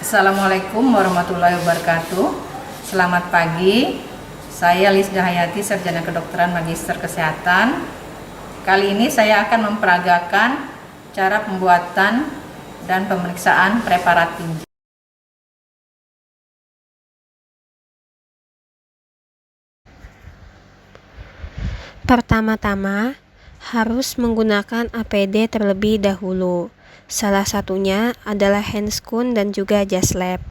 Assalamualaikum warahmatullahi wabarakatuh. Selamat pagi. Saya Lisda Hayati, Sarjana Kedokteran Magister Kesehatan. Kali ini saya akan memperagakan cara pembuatan dan pemeriksaan preparat tinja. Pertama-tama, harus menggunakan APD terlebih dahulu. Salah satunya adalah handscoon dan juga jas lab.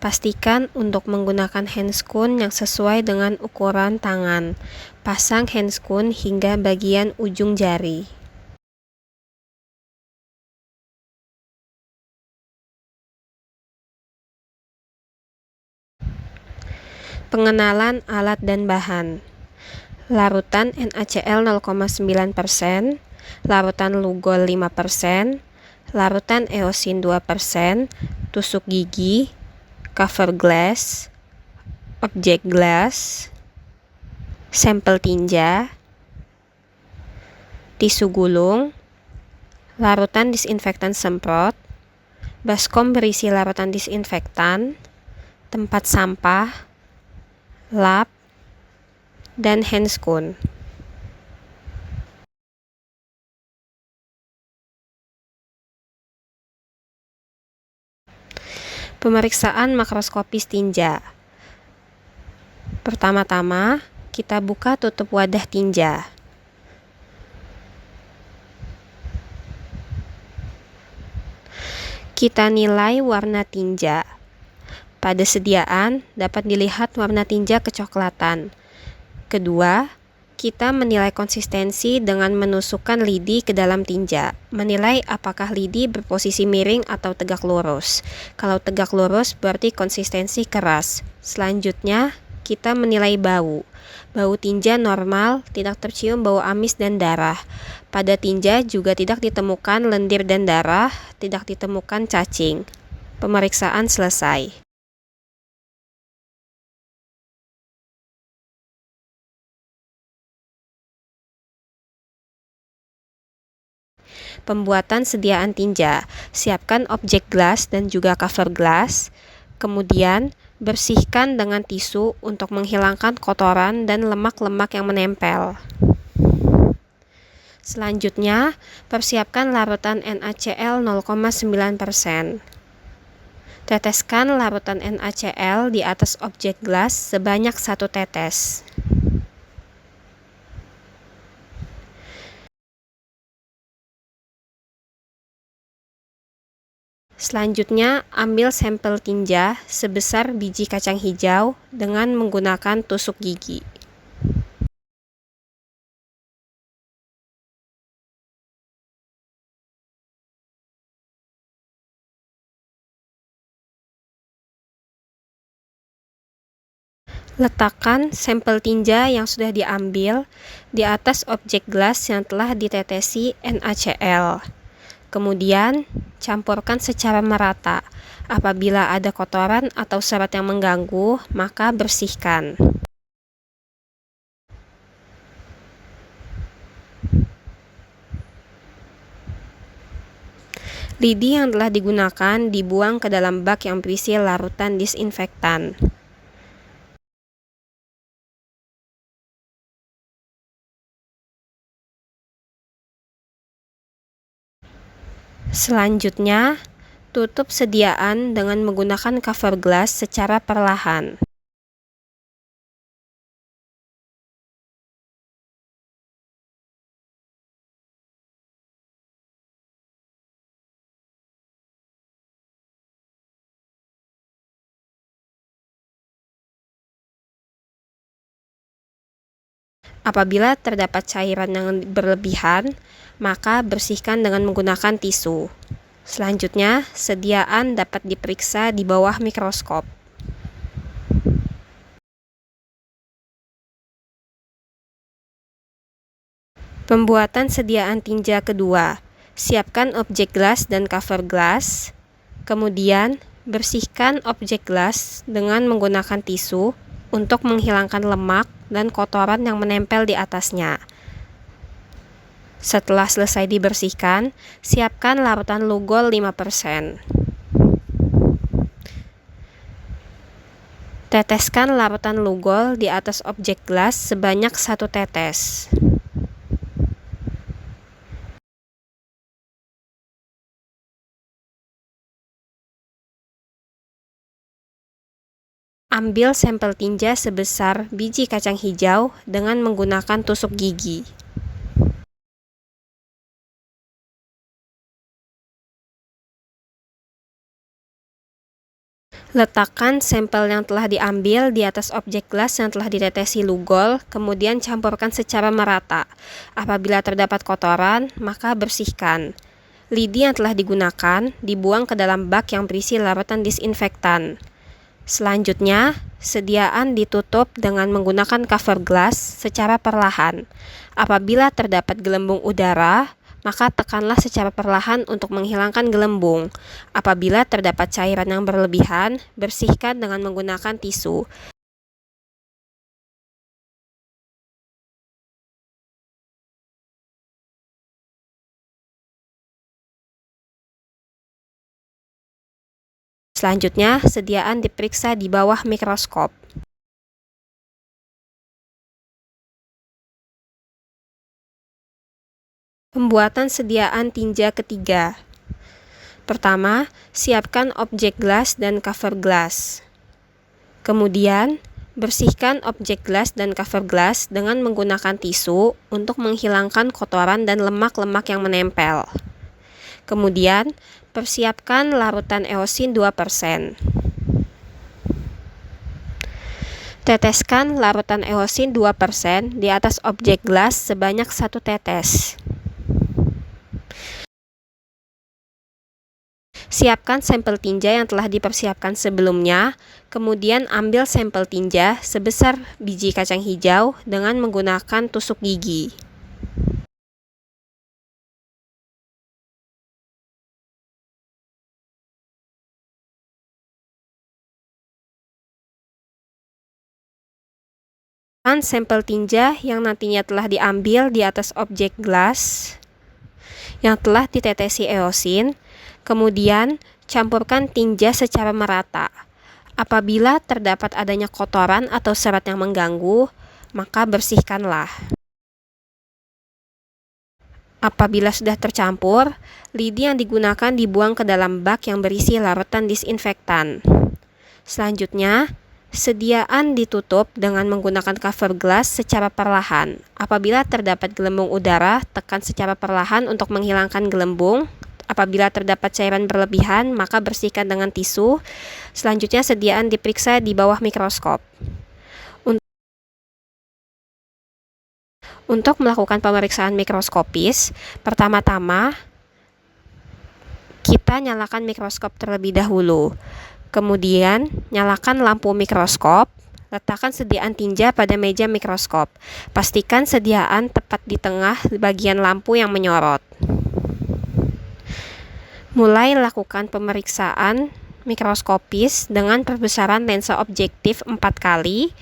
Pastikan untuk menggunakan handscoon yang sesuai dengan ukuran tangan. Pasang handscoon hingga bagian ujung jari. Pengenalan alat dan bahan. Larutan NaCl 0,9%, larutan Lugol 5%, larutan eosin 2%, tusuk gigi, cover glass, objek glass, sampel tinja, tisu gulung, larutan disinfektan semprot, baskom berisi larutan disinfektan, tempat sampah, lap, dan handscoon. Pemeriksaan makroskopis tinja. Pertama-tama, kita buka tutup wadah tinja. Kita nilai warna tinja. Pada sediaan dapat dilihat warna tinja kecoklatan. Kedua, kita menilai konsistensi dengan menusukkan lidi ke dalam tinja. Menilai apakah lidi berposisi miring atau tegak lurus. Kalau tegak lurus berarti konsistensi keras. Selanjutnya, kita menilai bau. Bau tinja normal, tidak tercium bau amis dan darah. Pada tinja juga tidak ditemukan lendir dan darah, tidak ditemukan cacing. Pemeriksaan selesai. Pembuatan sediaan tinja. Siapkan objek glass dan juga cover glass. Kemudian, bersihkan dengan tisu untuk menghilangkan kotoran dan lemak-lemak yang menempel. Selanjutnya, persiapkan larutan NaCl 0,9%. Teteskan larutan NaCl di atas objek glass sebanyak 1 tetes. Selanjutnya, ambil sampel tinja sebesar biji kacang hijau dengan menggunakan tusuk gigi. Letakkan sampel tinja yang sudah diambil di atas objek glass yang telah ditetesi NaCl. Kemudian, campurkan secara merata. Apabila ada kotoran atau serat yang mengganggu, maka bersihkan. Lidi yang telah digunakan dibuang ke dalam bak yang berisi larutan disinfektan. Selanjutnya, tutup sediaan dengan menggunakan cover glass secara perlahan. Apabila terdapat cairan yang berlebihan, maka bersihkan dengan menggunakan tisu. Selanjutnya, sediaan dapat diperiksa di bawah mikroskop. Pembuatan sediaan tinja kedua. Siapkan objek glass dan cover glass. Kemudian, bersihkan objek glass dengan menggunakan tisu untuk menghilangkan lemak dan kotoran yang menempel di atasnya. Setelah selesai dibersihkan, siapkan larutan Lugol 5%. Teteskan larutan Lugol di atas objek gelas sebanyak 1 tetes. Ambil sampel tinja sebesar biji kacang hijau dengan menggunakan tusuk gigi. Letakkan sampel yang telah diambil di atas objek gelas yang telah ditetesi Lugol, kemudian campurkan secara merata. Apabila terdapat kotoran, maka bersihkan. Lidi yang telah digunakan dibuang ke dalam bak yang berisi larutan disinfektan. Selanjutnya, sediaan ditutup dengan menggunakan cover glass secara perlahan. Apabila terdapat gelembung udara, maka tekanlah secara perlahan untuk menghilangkan gelembung. Apabila terdapat cairan yang berlebihan, bersihkan dengan menggunakan tisu. Selanjutnya, sediaan diperiksa di bawah mikroskop. Pembuatan sediaan tinja ketiga. Pertama, siapkan objek gelas dan cover glass. Kemudian, bersihkan objek gelas dan cover glass dengan menggunakan tisu untuk menghilangkan kotoran dan lemak-lemak yang menempel. Kemudian, persiapkan larutan eosin 2%. Teteskan larutan eosin 2% di atas objek gelas sebanyak 1 tetes. Siapkan sampel tinja yang telah dipersiapkan sebelumnya, kemudian ambil sampel tinja sebesar biji kacang hijau dengan menggunakan tusuk gigi. Sampel tinja yang nantinya telah diambil di atas objek gelas yang telah ditetesi eosin, kemudian campurkan tinja secara merata. Apabila terdapat adanya kotoran atau serat yang mengganggu, maka bersihkanlah. Apabila sudah tercampur, lidi yang digunakan dibuang ke dalam bak yang berisi larutan disinfektan. Selanjutnya, sediaan ditutup dengan menggunakan cover glass secara perlahan. Apabila terdapat gelembung udara, tekan secara perlahan untuk menghilangkan gelembung. Apabila terdapat cairan berlebihan, maka bersihkan dengan tisu. Selanjutnya, sediaan diperiksa di bawah mikroskop. Untuk melakukan pemeriksaan mikroskopis, pertama-tama kita nyalakan mikroskop terlebih dahulu. Kemudian, nyalakan lampu mikroskop. Letakkan sediaan tinja pada meja mikroskop. Pastikan sediaan tepat di tengah bagian lampu yang menyorot. Mulai lakukan pemeriksaan mikroskopis dengan perbesaran lensa objektif 4 kali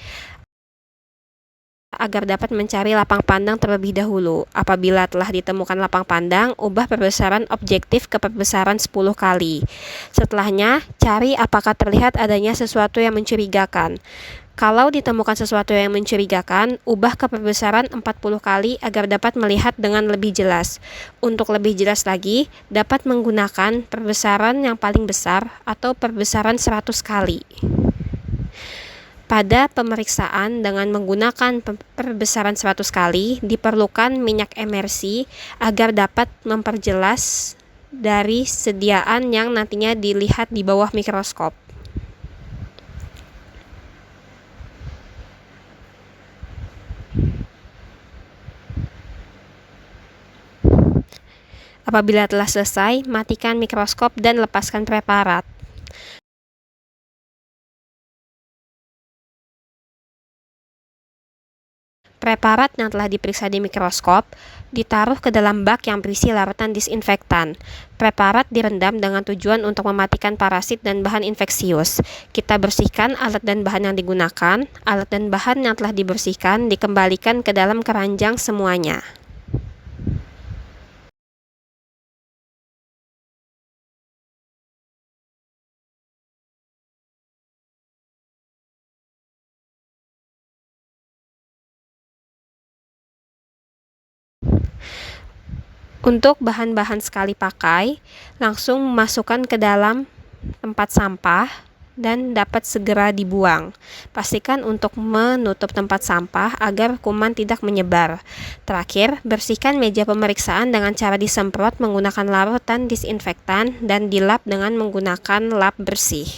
agar dapat mencari lapang pandang terlebih dahulu. Apabila telah ditemukan lapang pandang, ubah perbesaran objektif ke perbesaran 10 kali. Setelahnya, cari apakah terlihat adanya sesuatu yang mencurigakan. Kalau ditemukan sesuatu yang mencurigakan, ubah ke perbesaran 40 kali agar dapat melihat dengan lebih jelas. Untuk lebih jelas lagi, dapat menggunakan perbesaran yang paling besar atau perbesaran 100 kali. Pada pemeriksaan dengan menggunakan perbesaran 100 kali, diperlukan minyak emersi agar dapat memperjelas dari sediaan yang nantinya dilihat di bawah mikroskop. Apabila telah selesai, matikan mikroskop dan lepaskan preparat. Preparat yang telah diperiksa di mikroskop ditaruh ke dalam bak yang berisi larutan disinfektan. Preparat direndam dengan tujuan untuk mematikan parasit dan bahan infeksius. Kita bersihkan alat dan bahan yang digunakan. Alat dan bahan yang telah dibersihkan dikembalikan ke dalam keranjang semuanya. Untuk bahan-bahan sekali pakai, langsung masukkan ke dalam tempat sampah dan dapat segera dibuang. Pastikan untuk menutup tempat sampah agar kuman tidak menyebar. Terakhir, bersihkan meja pemeriksaan dengan cara disemprot menggunakan larutan disinfektan dan dilap dengan menggunakan lap bersih.